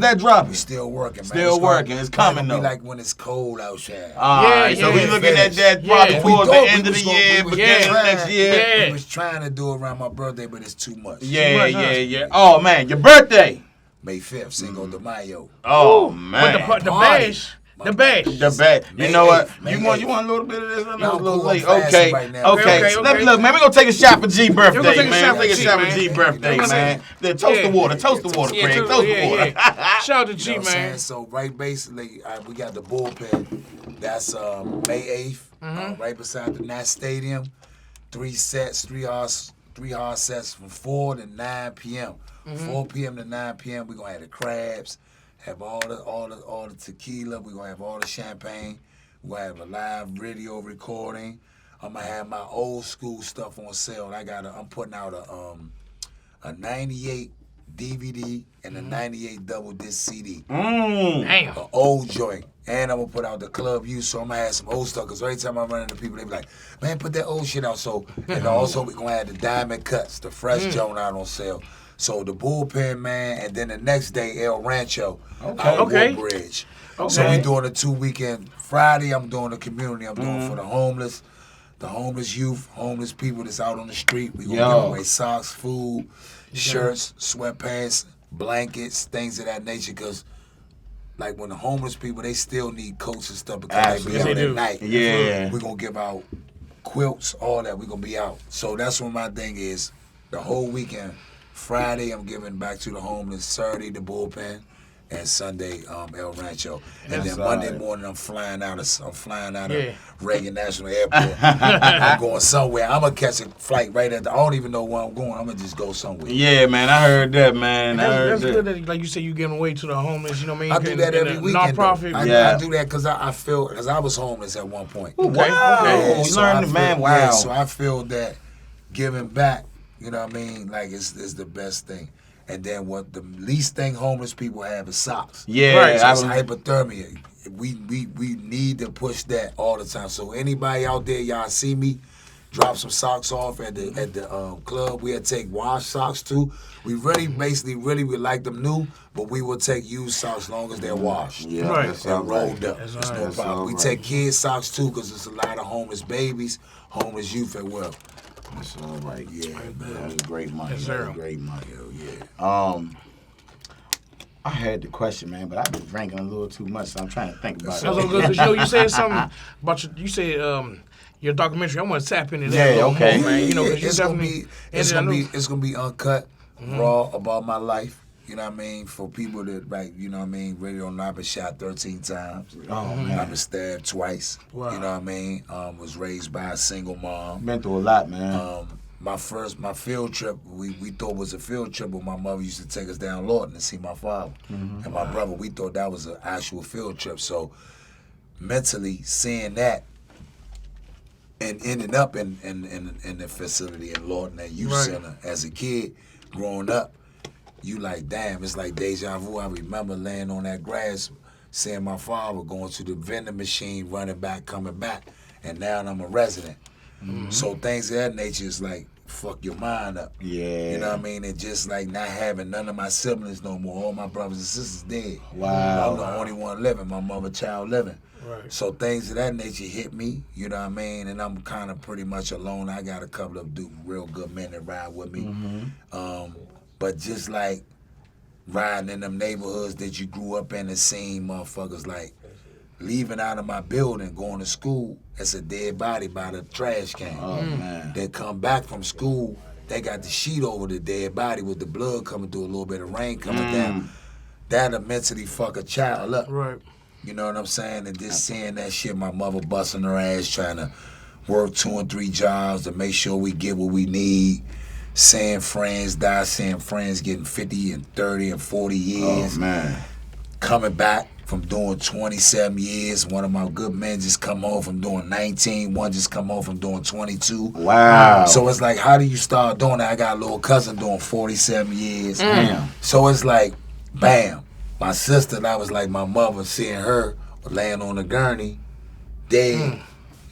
that dropping? We still working, man. Still working. It's coming, though. Like when it's cold outside. All right. So we looking at that probably towards the end of the year, beginning of next year. We was trying to do it around my birthday, but it's too much. Yeah. Oh, man. Your birthday. May 5th, Cinco de Mayo. Oh, man. But the bash. You know what? You want a little bit of this? I know it's a little late. Okay. Look, man, we gonna take a shot for G birthday, man. Take a shot for G birthday, man. Then toast the water, Craig. Toast the water. Shout out to G, man. So basically, we got the bullpen. That's May 8th, right beside the Nat Stadium. 3 sets, 3 hour sets from 4 to 9 p.m. 4 p.m. to 9 p.m. We're gonna have the crabs, have all the tequila. We're gonna have all the champagne. We're gonna have a live video recording. I'm gonna have my old school stuff on sale. I'm putting out a 98 DVD and a 98 double disc CD. Damn. An old joint. And I'm gonna put out the club use, so I'm gonna have some old stuff. Cause every time I run into people, they be like, "Man, put that old shit out." So, and also we gonna have the diamond cuts, the fresh joint out on sale. So the bullpen, man, and then the next day El Rancho out of Woodbridge. Okay. So we doing a 2 weekend. Friday, I'm doing the community. I'm doing for the homeless youth, homeless people that's out on the street. We gonna give away socks, food, shirts, sweatpants, blankets, things of that nature. Cause like when the homeless people, they still need coats and stuff because they be out at night. Yeah. We're going to give out quilts, all that. We're going to be out. So that's what my thing is. The whole weekend, Friday, I'm giving back to the homeless. Saturday, the bullpen. And Sunday, El Rancho. And then Monday morning, I'm flying out of Reagan National Airport. I'm going somewhere. I'm going to catch a flight right at I don't even know where I'm going. I'm going to just go somewhere. Yeah, man. I heard that, man. That's good that, like you say, you giving away to the homeless. You know what I mean? I do that every weekend. Nonprofit. I do that because I feel, because I was homeless at one point. Okay. Wow. You learned, man. Wow. Yeah, so I feel that giving back, you know what I mean, like is the best thing. And then what the least thing homeless people have is socks. Yeah, right. So it's hypothermia. We need to push that all the time. So anybody out there, y'all see me, drop some socks off at the club. We'll take wash socks too. We really would like them new, but we will take used socks as long as they're washed. Yeah, right. And rolled up. It's no problem. We take kids socks too because there's a lot of homeless babies, homeless youth as well. That's all right. Yeah, man. That's great money. Yes, sir. That's great money. Hell yeah. I had the question, man, but I've been drinking a little too much, so I'm trying to think about That's it. so good. You said something about you said your documentary. I want to tap into that. Yeah, a little okay. more, man. You know, 'cause you it's gonna be uncut, raw about my life. You know what I mean? For people that, like, you know what I mean, really don't know, I've been shot 13 times. Oh, man. I've been stabbed twice. Wow. You know what I mean? Was raised by a single mom. Been through a lot, man. My field trip, we thought was a field trip, but my mother used to take us down Lawton to see my father. And my brother, we thought that was an actual field trip. So mentally seeing that and ending up in the facility in Lawton, that youth center, as a kid growing up, you like, damn, it's like deja vu. I remember laying on that grass, seeing my father going to the vending machine, running back, coming back, and now I'm a resident. So things of that nature is like, fuck your mind up. Yeah. You know what I mean? And just like not having none of my siblings no more. All my brothers and sisters dead. Wow. I'm the only one living, my mother child living. Right. So things of that nature hit me, you know what I mean? And I'm kind of pretty much alone. I got a couple of real good men that ride with me. But just like riding in them neighborhoods that you grew up in and seeing motherfuckers like leaving out of my building, going to school, it's a dead body by the trash can. Oh, man. They come back from school, they got the sheet over the dead body with the blood coming through, a little bit of rain coming down. That'll mentally fuck a child up. Right. You know what I'm saying? And just seeing that shit, my mother busting her ass, trying to work 2 and 3 jobs to make sure we get what we need. Seeing friends die, seeing friends getting 50 and 30 and 40 years. Oh, man. Coming back from doing 27 years. One of my good men just come home from doing 19. One just come home from doing 22. Wow. So it's like, how do you start doing that? I got a little cousin doing 47 years. Damn. So it's like, bam. My sister, that was like my mother, seeing her laying on the gurney, dead.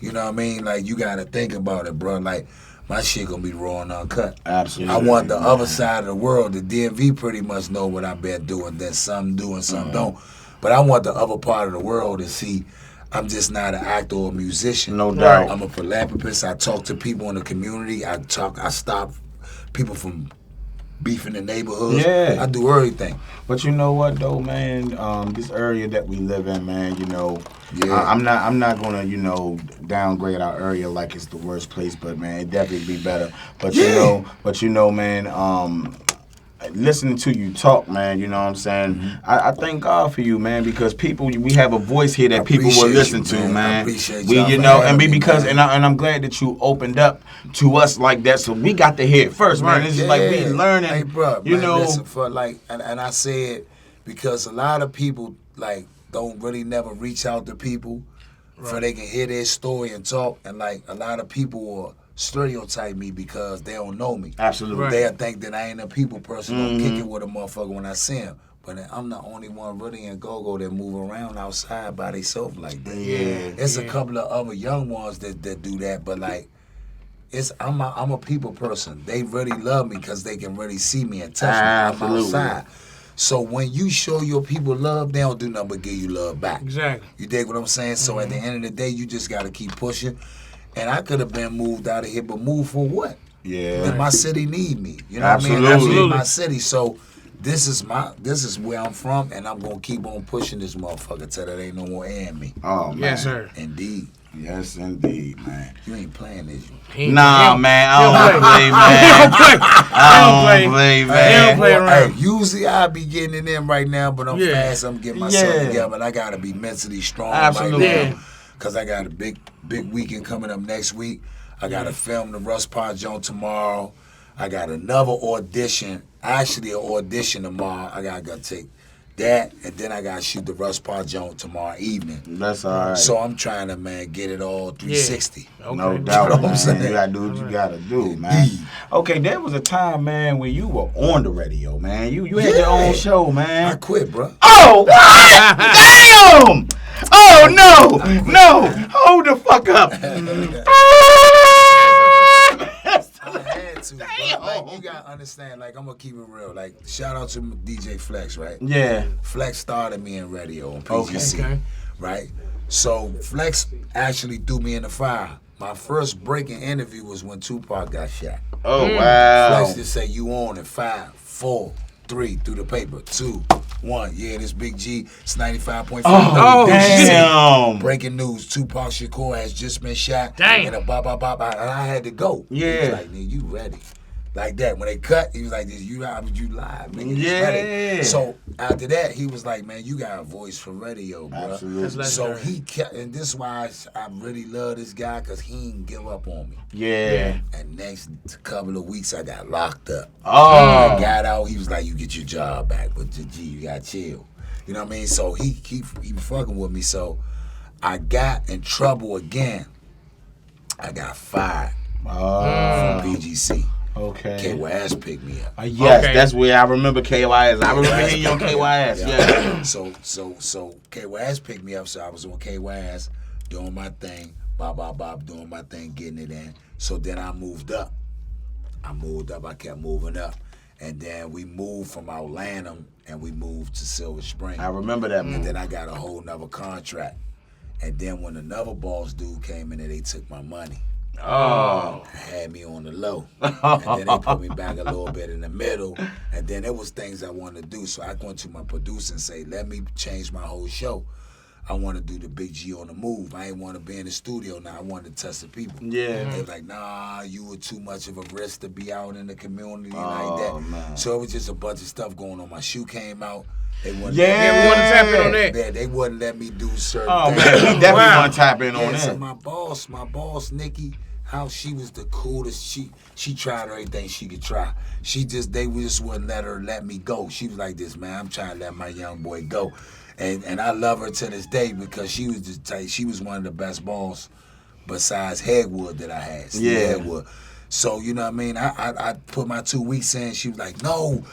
You know what I mean? Like, you got to think about it, bro. Like, my shit gonna be raw and uncut. Absolutely. I want the other side of the world. The DMV pretty much know what I've been doing. Then some do and some don't. But I want the other part of the world to see I'm just not an actor or a musician. No doubt. I'm a philanthropist. I talk to people in the community. I stop people from beefing the neighborhoods. Yeah. I do everything. But you know what though, man? This area that we live in, man, you know, Yeah. I'm not gonna, you know, downgrade our area like it's the worst place, but man, it definitely be better. But you know, man, listening to you talk, man, you know what I'm saying? I thank God for you, man, because we have a voice here that people will listen to, man. I appreciate We, y'all you for know, having and me, because man. I'm glad that you opened up to us like that, so we got to hear it first, man. It's just like we learning, Hey, bro, you man, know. listen, for like, and I say it because a lot of people like don't really never reach out to people so they can hear their story and talk. And like a lot of people will stereotype me because they don't know me. Absolutely. They'll think that I ain't a people person. I'm kicking with a motherfucker when I see him. But I'm the only one really in go-go that move around outside by themselves like that. Yeah. It's a couple of other young ones that do that, but like, I'm a people person. They really love me because they can really see me and touch me. I'm outside. So when you show your people love, they don't do nothing but give you love back. Exactly. You dig what I'm saying? So at the end of the day, you just got to keep pushing. And I could have been moved out of here, but move for what? Yeah. Did my city need me? You know Absolutely. what I mean? I need my city. So this is where I'm from, and I'm gonna keep on pushing this motherfucker till there ain't no more air in me. Oh man. Yes, sir. Indeed. Yes, indeed, man. You ain't playing this. You. Nah, man. I don't play, man. I don't play, man. He don't play around. Hey, usually I be getting it in right now, but I'm fast. I'm getting myself together, but I gotta be mentally strong Absolutely. right now. Cause I got a big weekend coming up next week. I gotta film the Russ Pod joint tomorrow. I got another audition, actually an audition tomorrow. I gotta take that, and then I gotta shoot the Russ Pod joint tomorrow evening. That's all right. So I'm trying to, man, get it all 360. Okay. No doubt, You know what I'm man. saying? You gotta do what you gotta do, man. Okay, there was a time, man, when you were on the radio, man. You had your own show, I man. quit, bro. Oh, what? Damn! Oh, no, hold the fuck up. I had to, but like, you gotta understand, like, I'm gonna keep it real. Like, shout out to DJ Flex, right? Yeah. Flex started me in radio on PGC, Okay. right? So Flex actually threw me in the fire. My first breaking interview was when Tupac got shot. Oh, wow. Flex just said, you on in 5, 4, 3, through the paper, 2, 1. Yeah, this Big G, it's 95.5. Oh, damn. Breaking news, Tupac Shakur has just been shot. Damn. And a and I had to go. Yeah. He was like, nigga, you ready. Like that. When they cut, he was like, you live, nigga. Yeah. Ready. So after that, he was like, man, you got a voice for radio, bro. Absolutely. So he kept, and this is why I really love this guy, because he didn't give up on me. Yeah. And next couple of weeks, I got locked up. Oh. I got out, he was like, you get your job back, but G, you got chill. You know what I mean? So he fucking with me. So I got in trouble again. I got fired from PGC. Okay. KYS picked me up. Yes, Okay. that's where I remember KYS. I remember hearing you on KYS. Yeah. So KYS picked me up. So I was on KYS doing my thing, bob, doing my thing, getting it in. So then I moved up. I kept moving up. And then we moved from Atlanta and we moved to Silver Spring. I remember that And move. then I got a whole nother contract. And then when another boss dude came in and they took my money. Oh. Had me on the low. And then they put me back a little bit in the middle. And then there was things I wanted to do. So I went to my producer and say, let me change my whole show. I want to do the Big G on the move. I ain't want to be in the studio now. I wanted to test the people. Yeah. They was like, nah, you were too much of a risk to be out in the community Oh, like that. man. So it was just a bunch of stuff going on. My shoe came out. They wouldn't Yeah, we want to tap in on that. Yeah, they wouldn't let me do certain Oh, things. man. He definitely Wow. want to tap in Yeah, on so that. my boss, Nikki, how she was the coolest. She tried everything she could try. They just wouldn't let me go. She was like this, man, I'm trying to let my young boy go. And I love her to this day because she was just tight. She was one of the best balls besides Headwood that I had. Steve Headwood. So, you know what I mean? I put my 2 weeks in. She was like, no,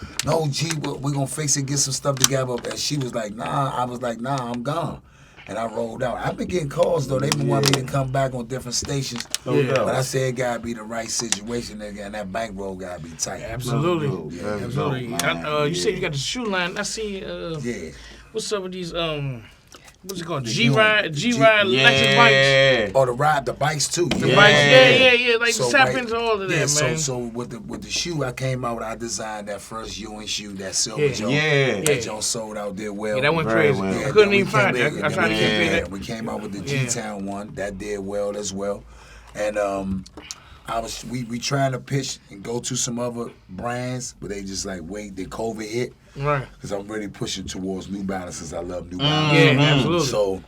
G, we're going to fix it, get some stuff together. And she was like, nah. I was like, nah, I'm gone. And I rolled out. I've been getting calls, though. They've been wanting me to come back on different stations. Yeah. But I said it got to be the right situation, and that bankroll got to be tight. Absolutely. Yeah, Absolutely. man. You said you got the shoe line. I see. Yeah. What's up with these? What's it called? The G-Ride electric bikes. Yeah. Or the bikes, too. The bikes. Yeah. Like tap right- into all of that, man. So with the shoe I came out, I designed that first Ewing shoe, that silver Yeah. joint. Yeah. That joint sold out, did well. Yeah, that went Very crazy. well. I Yeah, couldn't then even we find came it. in- I tried to yeah, keep it. we came out with the Yeah. G-Town one. That did well as well. And we trying to pitch and go to some other brands, but they just like wait, the COVID hit. Right. Because I'm really pushing towards New Balance, because I love New Yeah, Balance. absolutely. So,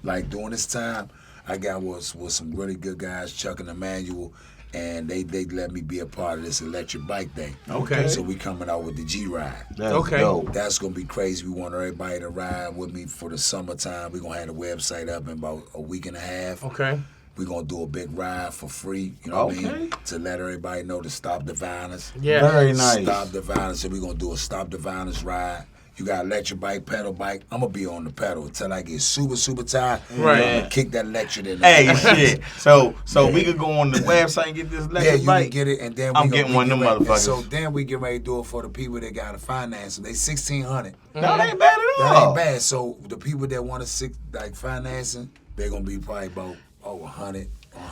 like during this time, I got with some really good guys, Chuck and Emmanuel, and they let me be a part of this electric bike thing. Okay. So we coming out with the G-Ride. That's dope. That's gonna be crazy. We want everybody to ride with me for the summertime. We're gonna have the website up in about a week and a half. Okay. We're gonna do a big ride for free, you know what I mean? To let everybody know to stop the violence. Yeah. Very nice. Stop the violence. So we're gonna do a stop the violence ride. You got electric bike, pedal bike. I'm gonna be on the pedal until I get super tired. Right. I'm gonna kick that electric in. Hey, shit. So we could go on the website and get this electric bike. You can get it, and then I'm getting one of them motherfuckers. So then we get ready to do it for the people that got to finance them. They $1,600. No, that ain't bad at all. That ain't bad. So the people that want to financing, they're gonna be probably about $100.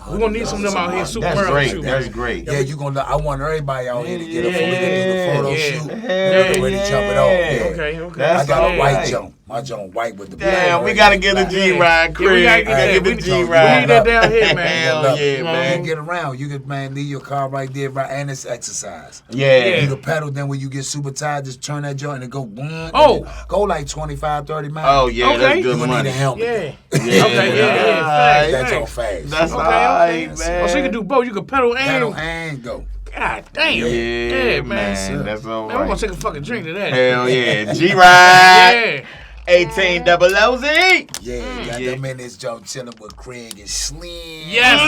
We're gonna need some of them out here super That's early great. too. That's great. Yeah, you gonna. I want everybody out here to get it for me to do Yeah, the photo yeah. shoot. Hell Ready to jump it off. Yeah. Okay. I got a all white right. jump. My jump white with the Damn, black. we gotta get a G-Ride, Craig. we gotta We gotta get the we G-Ride. need that down here, man. Hell Look, yeah, You man. can get around. You can, man, leave your car right there, right, and it's exercise. Yeah. You can pedal, then when you get super tired, just turn that joint and go boom. Oh. Go like 25, 30 miles. Oh, yeah, Okay. that's You good gonna need money. a helmet. Yeah. Okay. Yeah. Fast. That's all Fast. fast. That's all Okay. right, Okay. man. Oh, so you can do both. You can pedal Pedal and and go. God damn. Yeah, man. man. That's all Man, we're gonna right. take a fucking drink to that. Hell yeah. G-Ride. Yeah. 1800Z. Yeah, got Yeah. them in this joint chilling with Craig and Slim. Yes,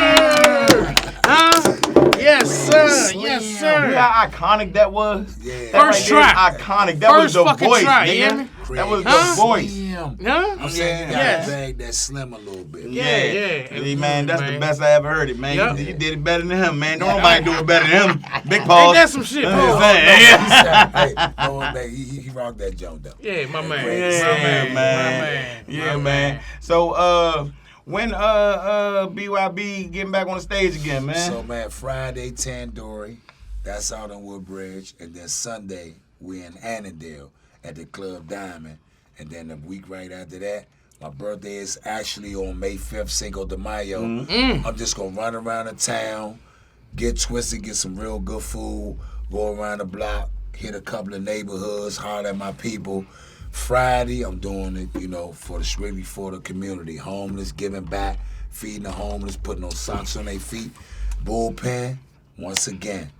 sir. Huh? Yes, sir. Yes, You know sir. how iconic that was? Yeah. That First right there is try. iconic. That First was the fucking voice, try, you hear nigga. me? That was Huh? the voice. Slim. Huh? I'm saying you got Yes. to bag that Slim a little bit. Yeah. See, man, that's the Man. best I ever heard it, man. Yep. You did it better than him, man. Don't nobody do it better than him. Big Ain't pause. that some shit, I'm Paul? just saying. Hey, no, man, he rocked that jump though. Yeah, my man. Yeah, My man. man. Yeah, man. So, when BYB getting back on the stage again, man? So man, Friday Tandoori, that's out on Woodbridge, and then Sunday we in Annandale at the Club Diamond, and then the week right after that, my birthday is actually on May 5th, Cinco de Mayo. I'm just gonna run around the town, get twisted, get some real good food, go around the block, hit a couple of neighborhoods, holler at my people. Friday, I'm doing it, for the strictly for the community. Homeless, giving back, feeding the homeless, putting those socks on their feet. Bullpen, once again,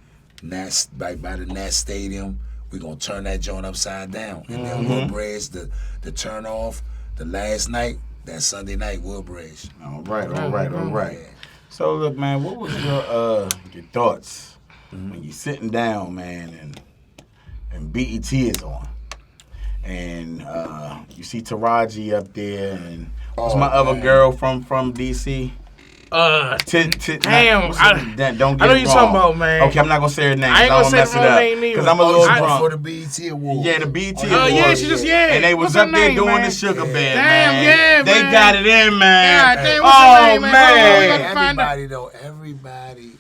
Nats, right by the Nats Stadium. We're going to turn that joint upside down. And then Woodbridge, the turn off, the last night, that Sunday night, Woodbridge. All right. Yeah. So, look, man, what was your thoughts when you sitting down, man, and BET is on? And you see Taraji up there, and what's my other girl from DC? Damn. Don't get I know it you're wrong. talking about, man. Okay, I'm not gonna say her name. I ain't don't gonna wanna say mess the it wrong up name neither. because I'm a little For drunk. the BET Award. Yeah, the BET Oh, Award. yeah, she just, yeah. And they was What's up her there name, doing man? the sugar bed, Yeah. man. Damn, yeah, They man. got it in, man. God damn, what's her name, man? man. Hold on, we gotta find out. Everybody, though, everybody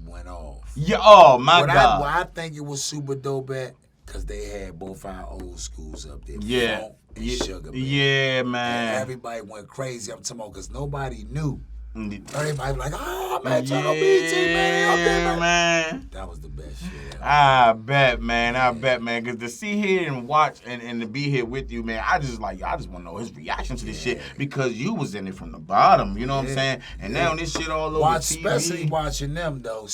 went off. Yeah, oh, my What God. I think it was super dope at, because they had both our old schools up there. Yeah. Funk and Sugar Bear. Yeah, And man. everybody went crazy. I'm talking about, because nobody knew. Mm. Everybody was like, man, turn on BT, man. They up there, man. man. That was the best shit ever. I bet, man. Because to see here and watch and to be here with you, man, I just want to know his reaction to this shit because you was in it from the bottom. You know what I'm saying? And now this shit all over TV. Especially watching them, though.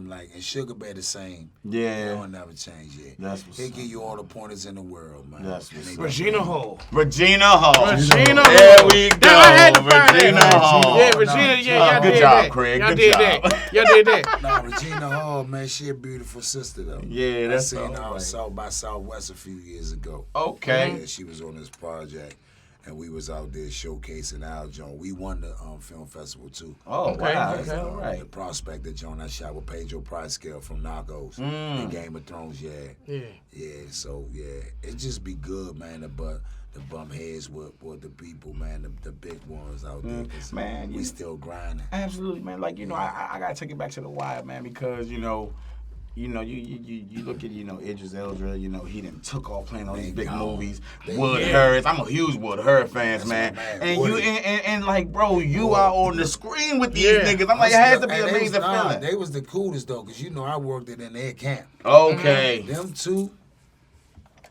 Like, and Sugar Bear the same. Yeah. They don't never change yet. That's what's They up. give you all the pointers in the world, man. That's what's And up. Regina Hall. Regina Hall. Regina There Hall. we go. Damn, I had to find Regina that. Hall. Yeah, Regina. Yeah, y'all good did job, that. Craig. Y'all Good did job. that. Y'all did that. Nah, Regina Hall, man, she a beautiful sister, though. Yeah, that's I seen her all on right. South by Southwest a few years ago. Okay. Yeah, she was on this project, and we was out there showcasing our joint. We won the film festival, too. Oh, Okay, wow. okay. All right. The Prospector joint I shot with Pedro Pascal from Narcos and Game of Thrones, Yeah. So, it just be good, man, but the bum heads with the people, man, the big ones out there. 'Cause Man, we still grinding. Absolutely, man. Like, I gotta take it back to the wire, man, because you look at Idris Elba, he done took off playing all these big movies. Wood Harris, I'm a huge Wood Harris fans, man. my man. And Woody. and like, bro, you are on the screen with these Yeah. niggas. I'm like, it has to be And an they was- amazing feeling. They was the coolest, though, because I worked it in their camp. Okay, Them two,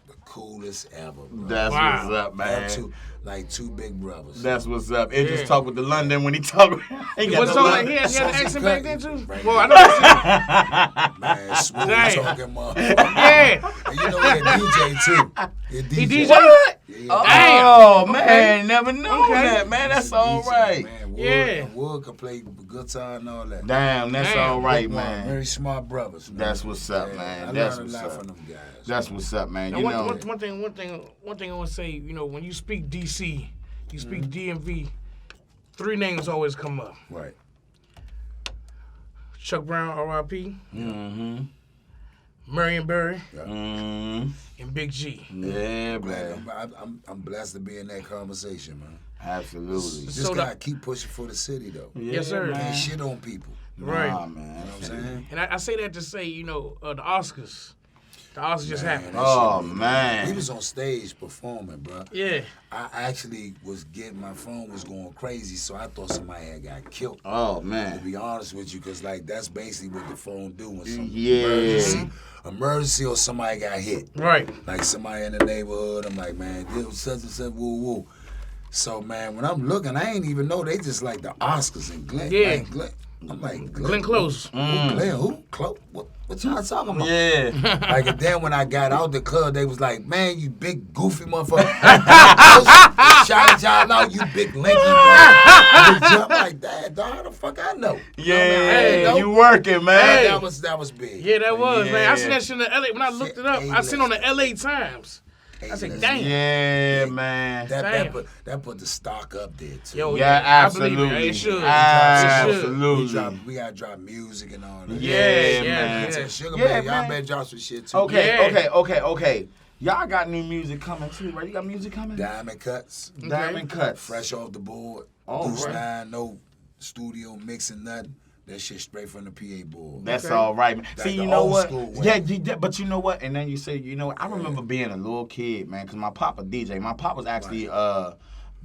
the coolest ever, bro. that's Wow. what's up, Them man. two. like two big brothers. That's what's up. It just talk with the London when he talk. He got What's the on London. he had an accent back then too? Right. Well, I know. Man, smooth Dang. talking motherfucker. Yeah. And you know he a DJ too. He DJ? What? Damn. Oh man, never knew Okay. that, man. That's all right. Man, Wood, Yeah. Wood can play guitar and all that. Damn, that's Damn. all right, Good man. Very smart brothers. Man. That's what's up, Yeah, man. I That's learned a what's lot up. from them guys. That's what's up, man. Now, You know, one thing I want to say, you know, when you speak DC, you speak DMV, three names always come up. Right. Chuck Brown, R.I.P., mm-hmm. Marion Barry, Mm-hmm. and Big G. Yeah, Man, man. I'm blessed to be in that conversation, man. Absolutely. Just So gotta keep pushing for the city, though. Yes, sir. Can't man. shit on people. Right. Nah, man. You know what I'm saying? And I say that to say, you know, the Oscars. The Oscars just Man, happened. that Oh, shit was- man. We was on stage performing, bro. Yeah. I actually was getting, my phone was going crazy, so I thought somebody had got killed. Oh, To man. be honest with you, because, like, that's basically what the phone do when some Yeah. emergency or somebody got hit. Right. Like, somebody in the neighborhood, I'm like, man, this was such and such, woo, woo. So, man, when I'm looking, I ain't even know they just like the Oscars and Glenn. Yeah. Like, Glenn. I'm like, Glenn Close. Who, Glenn, who? Close? What y'all talking about? Yeah. Like, and then when I got out the club, they was like, man, you big goofy motherfucker. Shouted y'all out, you big lanky dog. I'm like, dad, dog, how the fuck I know? Yeah, you working, man. That was big. Yeah, that was, man. I Yeah. seen that shit in the LA. When I looked it up, I seen on the LA Times. I said, damn. Yeah, man. That Damn. put the stock up there, too. Yo, Yeah, I believe absolutely. it. It should. Absolutely. We gotta drop music and all that. Yeah, Yeah, man. yeah. Sugar Yeah, Baby, y'all man. better drop some shit, too. Okay, Yeah. okay. Y'all got new music coming too, right? You got music coming? Diamond Cuts, Diamond Cuts. fresh off the board. All Duece right. 9, no studio mixing nothing. That shit straight from the PA board. That's Okay. all right, man. That's See, the you know old what? school way. Yeah, but you know what? And then you say, you know, I remember being a little kid, man, because my papa DJ. My pop was actually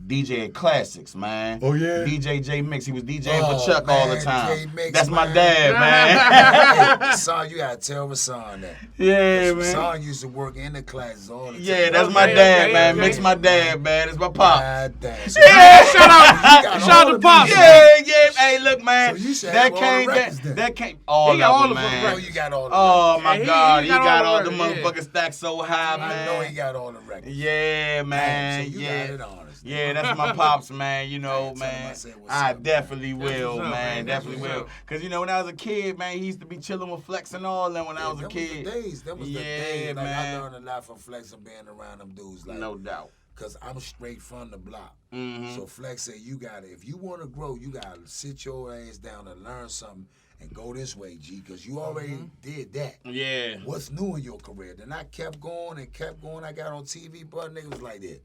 DJ Classics, man. Oh, yeah? DJ J Mix. He was DJing Oh, for Chuck all the man, time. J Mix, That's my man. dad, man. Hey, son, you gotta tell Rasan that. Yeah, man. Son used to work in the classes all the time. Yeah, that's my Okay, dad, okay, man. okay. Mix my dad, man. It's my pop. God damn. So Yeah, Shout out got shout all out to the Pops. music. Yeah. Hey, look, man. So you should that have all the came, records then. that came. All He got of all them, the man. I know you got all the Oh records. my Yeah, God, he he got all the records, yeah. motherfucking stacks so high, I know man. he got all the records. Yeah, man. So you yeah. got it honest. Yeah, that's my pops, man. You know, Hey, tell him I man. said what's I up, man. definitely will, what's up, man. man. That's Definitely what's will. up. Cause you know, when I was a kid, man, he used to be chilling with Flex and all that when I was a Them kid. Was the days. Them was the Yeah, days. Like, I man. learned a lot from Flex and being around them dudes. Like, No doubt. Cause I'm straight from the block. Mhm. So Flex said, you gotta, if you wanna grow, you gotta sit your ass down and learn something and go this way, G, cause you already did that. Yeah. What's new in your career? Then I kept going and kept going. I got on TV, but niggas was like that.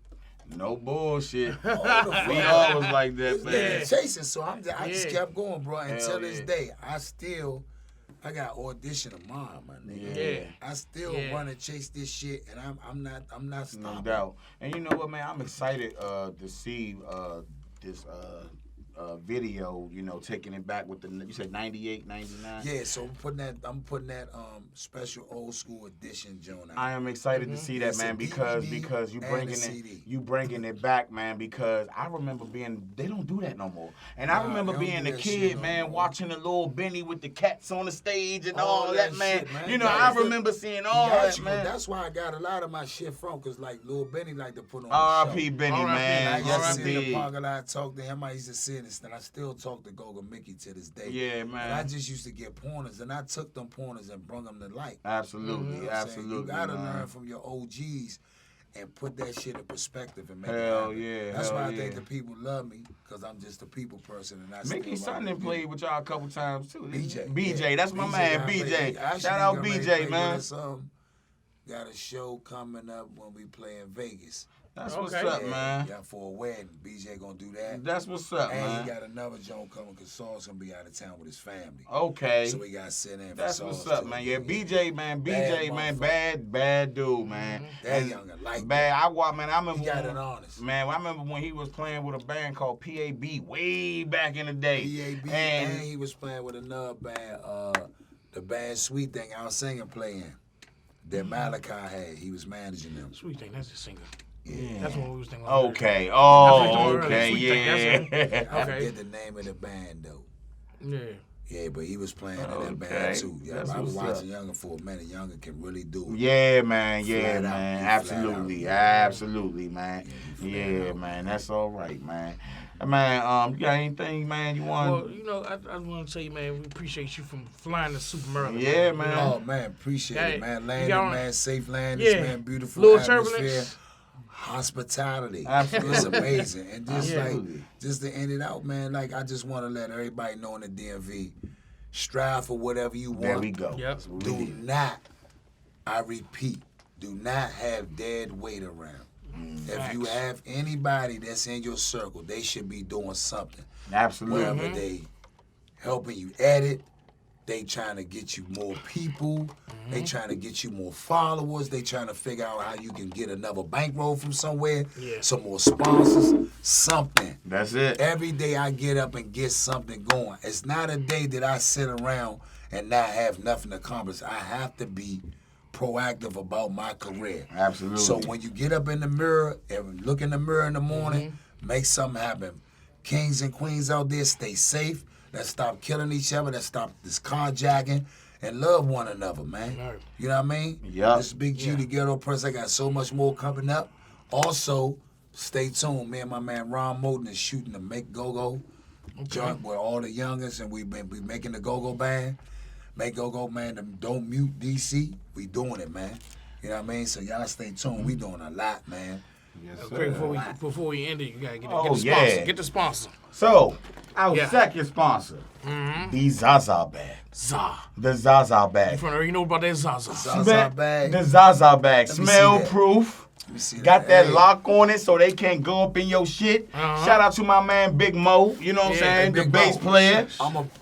No bullshit. All the We fuck. always like that, Yeah. man. Chasing, so I just Yeah. kept going, bro. Until Hell this yeah. day, I got audition tomorrow, my nigga. Yeah. I still run and chase this shit, and I'm not stopping. No doubt. And you know what, man? I'm excited to see this video, you know, taking it back with the, you said 98, 99? Yeah, so I'm putting that special old school edition joint out. I am excited to see that, It's a man, DVD because you and bringing a it, CD. you bringing it back, man. Because I remember they don't do that no more. And I Nah, remember they don't being do a that kid, shit no man, more. watching the little Benny with the cats on the stage and all All that, that man. shit, man. You know, That I was the- remember seeing all Yeah, that, you- man. That's why I got a lot of my shit from, cause like Lil Benny like to put on R.I.P. the show. Benny, R.I.P. I man. used Yes, to sit in the indeed. parking lot, talk to him. I used to sit and I still talk to Goga Mickey to this day. Yeah, And man. I just used to get pointers, and I took them pointers and brung them to light. Absolutely, You know what I'm saying? absolutely, You gotta man. learn from your OGs and put that shit in perspective and make Hell it happen. yeah, That's hell why I yeah. think the people love me, because I'm just a people person. And I Mickey's still son like done played with y'all a couple times too. BJ. BJ, Yeah. that's my man, got ready- BJ. actually Shout out got ready to BJ, play man. with us, got a show coming up when we play in Vegas. That's what's Okay. up, man. Yeah, for a wedding. BJ gonna do that. That's what's up, And man. he got another joint coming because Saul's gonna be out of town with his family. Okay. So we got to sit in for That's Saul's what's up, too. man. Yeah, BJ, man. BJ, man. Bad dude, man. That And younger, like bad. I remember He got when, it honest. man. I remember when he was playing with a band called PAB way back in the day. PAB, and he was playing with another band, the band Sweet Thing I was singing playing. That Malachi had. He was managing them. Sweet thing, that's the singer. Yeah. That's what we was thinking. Okay. That's Oh, what you okay. Sweet Tank, Yeah. I Okay. forget the name of the band though. Yeah. Yeah, but he was playing in that Okay. band too. Yeah, That's I was what's up. watching Younger for a minute. Younger can really do it. Yeah, man. Yeah, Flat out, man. flat out. Absolutely. Absolutely, man. Yeah, man. That's all right, man. Man, you got anything, man, you want? Well, you know, I want to tell you, man, we appreciate you from flying to Super Maryland. Yeah, you man. know? Oh man, appreciate Yeah, it, man. you Landing, got- man, safe landings, Yeah. man. Beautiful Little atmosphere, turbulence. hospitality. Absolutely. It's amazing, and just Absolutely. just to end it out, man. Like I just want to let everybody know in the DMV, strive for whatever you want. There we go. Yep. That's what we Do did. not, I repeat, do not have dead weight around. If you Facts. have anybody that's in your circle, they should be doing something. Absolutely. Whether they helping you edit, they trying to get you more people, they trying to get you more followers, they trying to figure out how you can get another bankroll from somewhere, Yeah. some more sponsors, something. That's it. Every day I get up and get something going. It's not a day that I sit around and not have nothing to accomplish. I have to be proactive about my career. Absolutely. So when you get up in the mirror and look in the mirror in the morning, make something happen. Kings and queens out there, stay safe. Let's stop killing each other. Let's stop this carjacking and love one another, man. Right. You know what I mean? Yup. This Big G, the Ghetto Press. I got so much more coming up. Also, stay tuned. Me and my man Ron Moten is shooting the Make Go-Go joint with all the youngest, and we making the Go-Go band. Make Go-Go, man, the Don't Mute DC. We doing it, man. You know what I mean? So y'all stay tuned. We doing a lot, man. Yes, Quick, sir. before we end it, you gotta get Oh, the sponsor. yeah. Get the sponsor. So, our Yeah. second sponsor, the Zaza bag. Za. The Zaza You bag. from there? You know about that Zaza. Zaza bag. The Zaza bag. Let me see Smell that. proof. Let me see Got that Hey. lock on it so they can't go up in your shit. Shout out to my man Big Mo, you know what I'm Yeah, saying? The Big bass Mo. player.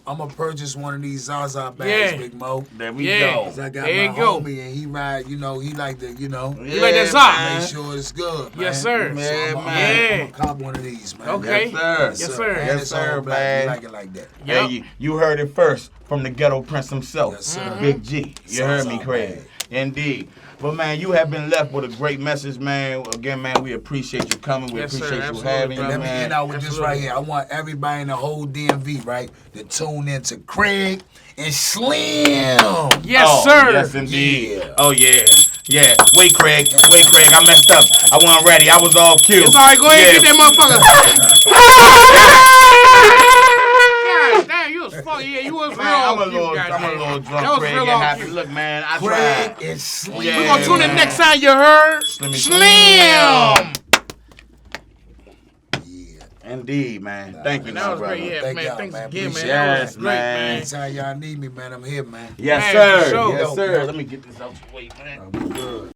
I'm a purchase one of these Zaza bags, Yeah. Big Mo. There we Yeah. go. 'Cause I got There my you go. homie and he ride, you know, he like the, you know, You like that Za? make sure it's good, man. Yes, sir. So Yeah, I'm man. gonna cop one of these, man. Okay. Yes, sir. Yes, sir. And Yes, it's all sir, black. man. You like it like that. Yep. Hey, you heard it first from the Ghetto Prince himself, Yes, sir. Big G. You heard me, Zaza Craig. bag. Indeed. But man, you have been left with a great message, man. Again, man, we appreciate you coming. We Yes, sir. appreciate you Absolutely, having brother. you, Let me man. end out with this Absolutely. right here. I want everybody in the whole DMV, right, to tune in to Craig and Shlimmmmm. Yes, Oh, sir. Yes, indeed. Yeah. Oh, yeah. Yeah. Wait, Craig. I messed up. I wasn't ready. I was all cute. It's all right. Go ahead and get that motherfucker. God damn, you was funny. Yeah, you was real Man, I'm a cute, little goddamn. drunk, That was Craig. real It happened. cute. Look, man, I Craig tried. and Shlimmmmm. Yeah. We're gonna tune in next time, you heard? Shlimmy Shlimmmmm. Yeah. Indeed, man. Thank you, That my was brother. great. Yeah, Thank man. y'all, Thanks man. again, man. Appreciate That it. was great, Yes, man. Anytime y'all need me, man, I'm here, man. Yes, Man, sir. for sure. Yes, Yo, sir. yo. Let me get this out the way, man. I'm good.